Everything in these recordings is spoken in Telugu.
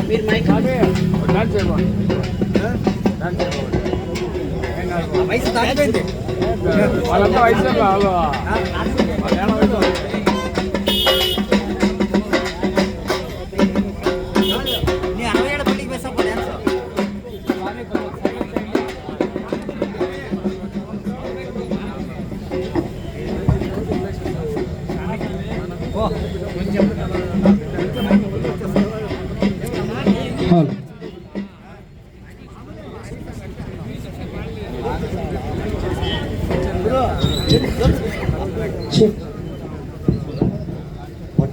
మీరు మైక్ వయసు దాటిపోయింది వాళ్ళంతా వయసు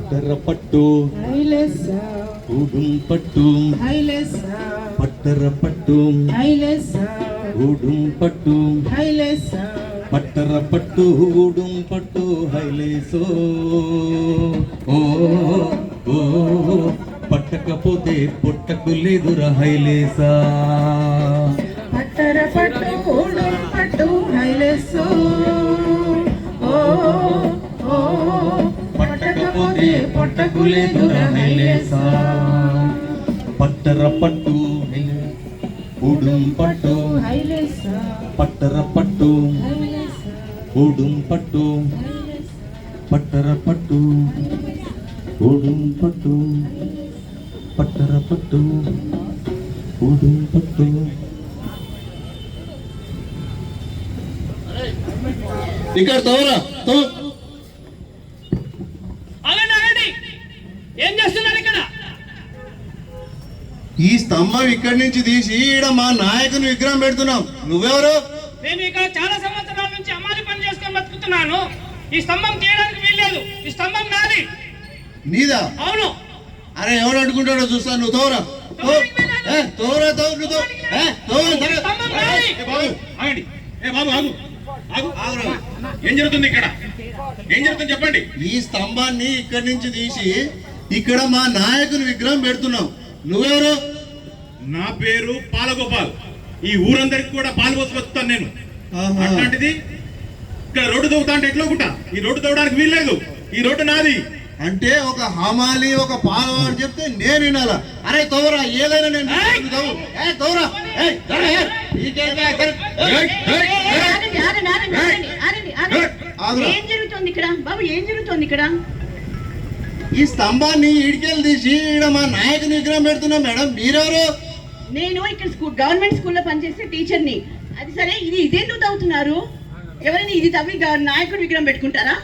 పట్టర పట్టు ఊడుం పట్టు పట్టర పట్టు ఊడుం పట్టు పట్టర పట్టు ఊడుం పట్టు హైలేసో ఓ ఓ పట్టకపోతే పొట్టకు లేదురా హైలేసా పట్టర పట్టు ఊడుం పట్టు హైలేసో ఓ ఓ పట్టకపోతే పొట్టకు లేదురా హైలేసా పట్టర పట్టు ఊడుం పట్టు పట్టర పట్టు ఊడుం పట్టు పట్టర పట్టు ఊడుం పట్టు పట్టర పట్టు ఊడుం పట్టు. ఇక్కడ తోరా ఏం చేస్తున్నారు ఇక్కడ? ఈ స్తంభం ఇక్కడి నుంచి తీసి ఈడ మా నాయకుని విగ్రహం పెడుతున్నాం. నువ్వెవరు? నేను ఇక్కడ చాలా సంవత్సరాల నుంచి అమ్మాయి పని చేసుకొని బతుకుతున్నాను. ఈ స్తంభం తీయడానికి వీల్లేదు. ఈ స్తంభం నాది. నీదా? అవును. అరే ఎవరు అడుగుంటాడో చూస్తా. నువ్వు తోరా ఏం జరుగుతుంది ఇక్కడ? ఏం జరుగుతుంది చెప్పండి. ఈ స్తంభాన్ని ఇక్కడి నుంచి తీసి ఇక్కడ మా నాయకుని విగ్రహం పెడుతున్నాం. నువ్వెవరు? నా పేరు పాలగోపాల్. ఈ ఊరందరికి కూడా పాలు పోసి బతుకుతాను నేను. అట్లాంటిది ఇక్కడ రోడ్డు తవ్వుతా అంటే ఎట్లా ఒకటా? ఈ రోడ్డు తవ్వడానికి వీల్లేదు. ఈ రోడ్డు నాది. అంటే ఒక హమాలి ఒక పాలు అని చెప్తే నేను వినాలా? అరే తోరా ఏదైనా నేను తోరా. ఏం జరుగుతుంది ఇక్కడ బాబు? ఏం జరుగుతుంది ఇక్కడ? ఈ స్తంభాన్ని ఇడికెళ్ళి తీసి ఈడ మా నాయకుని విగ్రహం పెడుతున్నాం. మేడం మీరెవరు? నేను ఇక్కడ గవర్నమెంట్ స్కూల్లో పనిచేసే టీచర్ని. అది సరే, ఇదెందుకు తవ్వుతున్నారు? ఎవరైనా ఇది తవ్వి నాయకుడి విగ్రహం పెట్టుకుంటారా?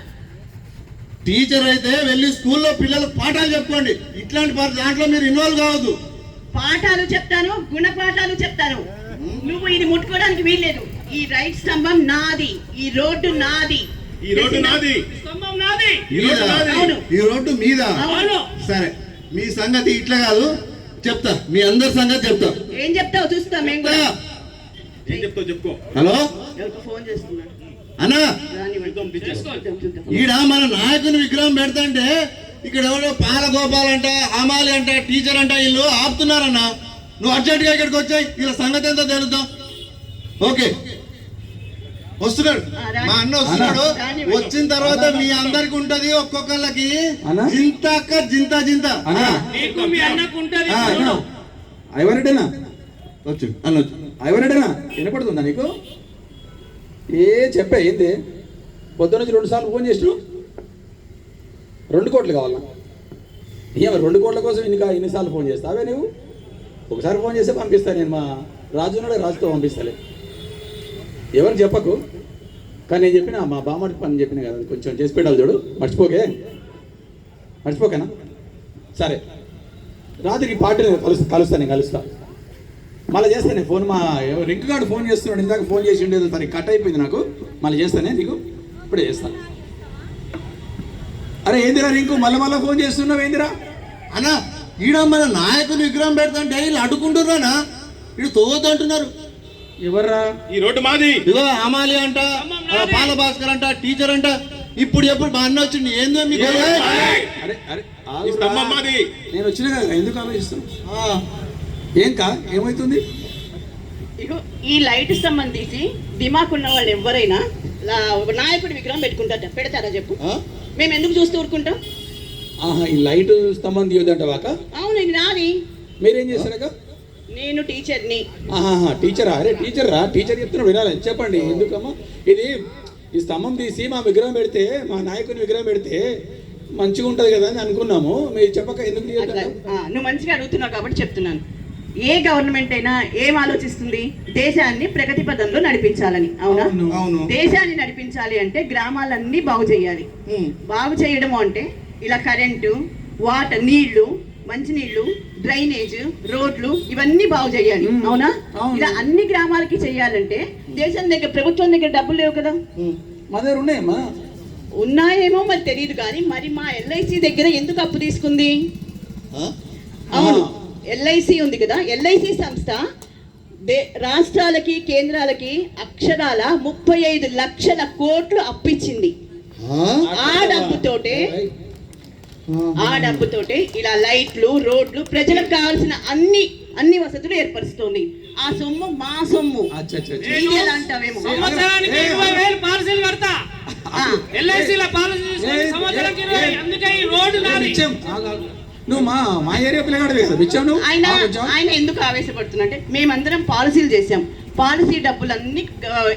టీచర్ అయితే వెళ్ళి స్కూల్లో పిల్లలకు పాఠాలు చెప్పుకోండి. ఇట్లాంటి దాంట్లో మీరు ఇన్వాల్వ్ కావద్దు. పాఠాలు చెప్తాను, గుణపాఠాలు చెప్తాను. నువ్వు ఇది ముట్టుకోవడానికి వీల్లేదు. ఈ రైట్ స్తంభం నాది, ఈ రోడ్డు నాది. ఈ రోడ్డు నాది, స్తంభం నాది. ఈ రోడ్డు మీద. సరే, మీ సంగతి ఇట్లా కాదు, చెప్తా. మీ అందరి సంగతి చెప్తా. ఏం చెప్తావు చూస్తా. మేము కూడా ఏం చెప్తావు చెప్పుకో. హలో, ఫోన్ చేస్తున్నాడు అన్నా. ఈడ మన నాయకుని విగ్రహం పెడతాంటే ఇక్కడ ఎవరో పాలగోపాల్ అంట, హమాలి అంట, టీచర్ అంట వీళ్ళు ఆపుతున్నారన్నా. నువ్వు అర్జెంట్ గా ఇక్కడికి వచ్చాయి. వీళ్ళ సంగతి ఎంతో తెలుద్దాం. ఓకే, వస్తున్నాడు మా అన్న వస్తున్నాడు. వచ్చిన తర్వాత మీ అందరికి ఉంటది ఒక్కొక్కళ్ళకి జింత అక్క జింత జింత. ఐవరెడ్డేనా వచ్చు అన్న వచ్చు. ఐవరెడ్డేనా వినపడుతుందా నీకు? ఏ చెప్పా ఏంది? పొద్దున్న నుంచి 2 సార్లు ఫోన్ చేసినావు. 2 కోట్లు కావాలా? ఏమో 2 కోట్ల కోసం ఇన్నిసార్లు ఫోన్ చేస్తావే నువ్వు? ఒకసారి ఫోన్ చేస్తే పంపిస్తాను నేను. మా రాజు ఉన్నాడు, రాజుతో పంపిస్తాలే. ఎవరు చెప్పకు, కానీ నేను చెప్పిన మా బామ్మడి పని చెప్పిన కదా, కొంచెం చేసి పెట్టాలి చూడు. మర్చిపోకేనా? సరే, రాత్రికి పార్టీని కలుస్తా. నేను కలుస్తా, మళ్ళీ చేస్తానే ఫోన్. మా రింక్ గార్డు ఫోన్ చేస్తున్నాడు, ఇందాక ఫోన్ చేసి ఉండేది, తనకి కట్ అయిపోయింది నాకు. మళ్ళీ చేస్తానే నీకు, ఇప్పుడే చేస్తాను. అరే ఏందిరా రింకు, మళ్ళీ ఫోన్ చేస్తున్నావు ఏందిరా? అన్నా, ఈడ మన నాయకుని విగ్రహం పెడతాంటే వీళ్ళు అడ్డుకుంటున్నానా? వీడు తోవద్దు అంటున్నారు. ఎవర్రా? ఈ రోడ్డు మాది. ఇగో అమాలి అంట, పాల భాస్కర్ అంట, టీచర్ అంట. ఇప్పుడు ఎప్పుడు మా అన్న వచ్చింది. ఏందో మీకు? నేను వచ్చిన కదా, ఎందుకు ఆలోచిస్తాను? ఏం ఏమవుతుంది? ఇగో ఈ లైట్ స్తంభం తీసి దిమాక్ ఉన్న వాళ్ళు ఎవరైనా నాయకుడి విగ్రహం పెడతారా చెప్పు? మేము ఎందుకు చూస్తూ ఊరుకుంటాం? ఆహా, ఈ లైట్ స్తంభం తీయొద్దంటవాక? అవును, ఇది నాది. మీరేం చేస్తారక? నేను టీచర్ని. ఆహా, టీచరా? అరే టీచర్ చెప్తున్నా వినాలి, చెప్పండి. ఎందుకమ్మా ఇది ఈ స్తంభం తీసి మా విగ్రహం పెడితే, మా నాయకుని విగ్రహం పెడితే మంచిగా ఉంటుంది కదా అని అనుకున్నాము. మీరు చెప్పక ఎందుకు తీయొద్దంటావు? నువ్వు మంచిగా అడుగుతున్నావు కాబట్టి చెప్తున్నాను. ఏ గవర్నమెంట్ అయినా ఏం ఆలోచిస్తుంది? దేశాన్ని ప్రగతి పదంలో నడిపించాలని. అవునా? అవును. దేశాన్ని నడిపించాలి అంటే గ్రామాలన్నీ బాగు చేయాలి. బాగు చేయడము అంటే ఇలా కరెంటు, వాటర్, నీళ్లు, మంచినీళ్లు, డ్రైనేజ్, రోడ్లు ఇవన్నీ బాగు చేయాలి. అవునా? ఇలా అన్ని గ్రామాలకి చేయాలంటే దేశం దగ్గర, ప్రభుత్వం దగ్గర డబ్బులు లేవు కదా. మా దగ్గర ఉన్నాయమ్మా. ఉన్నాయేమో మరి తెలియదు కానీ, మరి మా ఎల్ఐసి దగ్గర ఎందుకు అప్పు తీసుకుంది? అవును, ఎల్ఐసి ఉంది కదా. ఎల్ఐసి సంస్థ రాష్ట్రాలకి కేంద్రాలకి అక్షరాల 35 లక్షల కోట్లు అప్పిచ్చింది. ఆ డబ్బుతోటే ఇలా లైట్లు, రోడ్లు, ప్రజలకు కావాల్సిన అన్ని వసతులు ఏర్పరుస్తుంది. ఆ సొమ్ము మా సొమ్ము. అంటావేమో. సంవత్సరానికి 20,000 పాలసీలు కడతా. ఎల్ఐసీల పాలసీ తీసుకొని సంవత్సరానికి 20,000. అందుకే ఈ రోడ్డు నాది. నువ్వు మా ఏరియా పిల్లగాడు కదా బిచ్చావు నువ్వు. ఆయన ఎందుకు ఆవేశపడుతున్నంటే, మేమందరం పాలసీలు చేసాం. పాలసీ డబ్బులన్నీ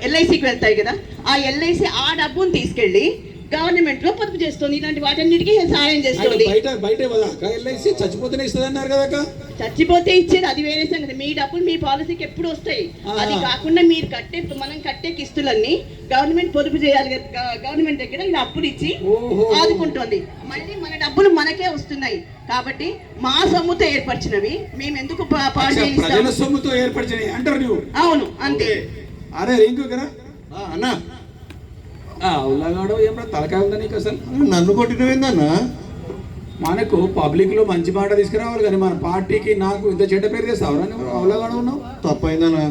ఎల్ఐసికి వెళ్తాయి కదా. ఆ ఎల్ఐసి ఆ డబ్బును తీసుకెళ్లి గవర్నమెంట్ లో పొదుపు చేస్తుంది. ఇలాంటి వాటన్నిటికీ సాయం చేస్తుంది. బయట ఎల్ఐసి చచ్చిపోతేనే ఇస్తుంది అన్నారు కదా. చచ్చిపోతే ఇచ్చేది అది వేరే సంగతి. మీ డబ్బులు మీ పాలసీకి ఎప్పుడు వస్తాయి. అది కాకుండా మనం కట్టే కిస్తులన్నీ గవర్నమెంట్ పొదుపు చేయాలి. గవర్నమెంట్ దగ్గర ఇలా అప్పులు ఇచ్చి ఆదుకుంటోంది. మళ్ళీ మన డబ్బులు మనకే వస్తున్నాయి. కాబట్టి మా సొమ్ముతో ఏర్పరిచినవి మేము ఎందుకు ప్రజల సొమ్ముతో ఏర్పరిచినవి అంటారు నువ్వు? అవును, అంతే. అరే రింకు కదా అన్నా, ఉల్లగాడు ఏమన్నా తలకాయ ఉందా నీకు? అసలు నన్ను కొట్టినవేందన్నా? మనకు పబ్లిక్ లో మంచి మాట తీసుకురావాలి కానీ మన పార్టీకి నాకు ఇంత చెడ్డ పేరు చేస్తావురా నువ్వు? అవులాగాడు ఉన్నావు. తప్పైందన్నా.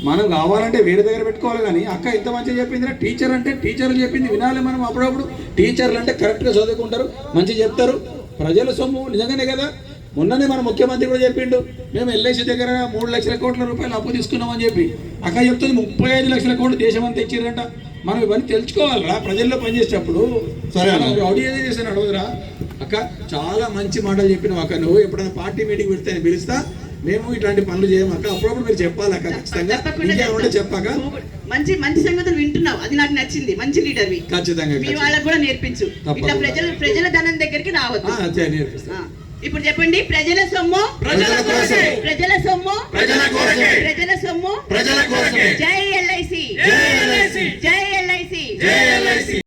మనం కావాలంటే వేరే దగ్గర పెట్టుకోవాలి కానీ అక్క ఇంత మంచిగా చెప్పింది. టీచర్ అంటే టీచర్లు చెప్పింది వినాలి మనం. అప్పుడప్పుడు టీచర్లు అంటే కరెక్ట్గా చదువుకుంటారు, మంచిగా చెప్తారు. ప్రజల సొమ్ము నిజంగానే కదా. మొన్ననే మన ముఖ్యమంత్రి కూడా చెప్పిండు, మేము ఎల్ఐసి దగ్గర 3 లక్షల కోట్ల రూపాయలు అప్పు తీసుకున్నామని చెప్పి. అక్క చెప్తుంది 35 లక్షల కోట్లు దేశం అంతా ఇచ్చిర్రంట. మనం ఇవన్నీ తెలుసుకోవాలరా ప్రజల్లో పనిచేసేటప్పుడు. సరే ఆడియో చేశాను అడవదురా అక్క. చాలా మంచి మాటలు చెప్పినావు అక్క. నువ్వు ఎప్పుడైనా పార్టీ మీటింగ్ పెడితే పిలుస్తా. మేము ఇట్లాంటి పనులు చేయము అక్క. అప్పుడప్పుడు మీరు చెప్పాలి అక్క. ఖచ్చితంగా ఇంకేమంటే చెప్పాక. మంచి మంచి సంగతులు వింటున్నావు, అది నాకు నచ్చింది. మంచి లీడర్వి. ఖచ్చితంగా మీ వాళ్ళకు కూడా నేర్పించు. ఇట్లా ప్రజల ధనం దగ్గరికి రావద్దు. నేర్పిస్తా. ఇప్పుడు చెప్పండి, ప్రజల సొమ్ము ప్రజల కోసమే. ప్రజల సొమ్ము ప్రజల కోసమే. ప్రజల సొమ్ము ప్రజల కోసమే. జై ఎల్ఐసి. జై ఎల్ఐసి. జై ఎల్ఐసి. జై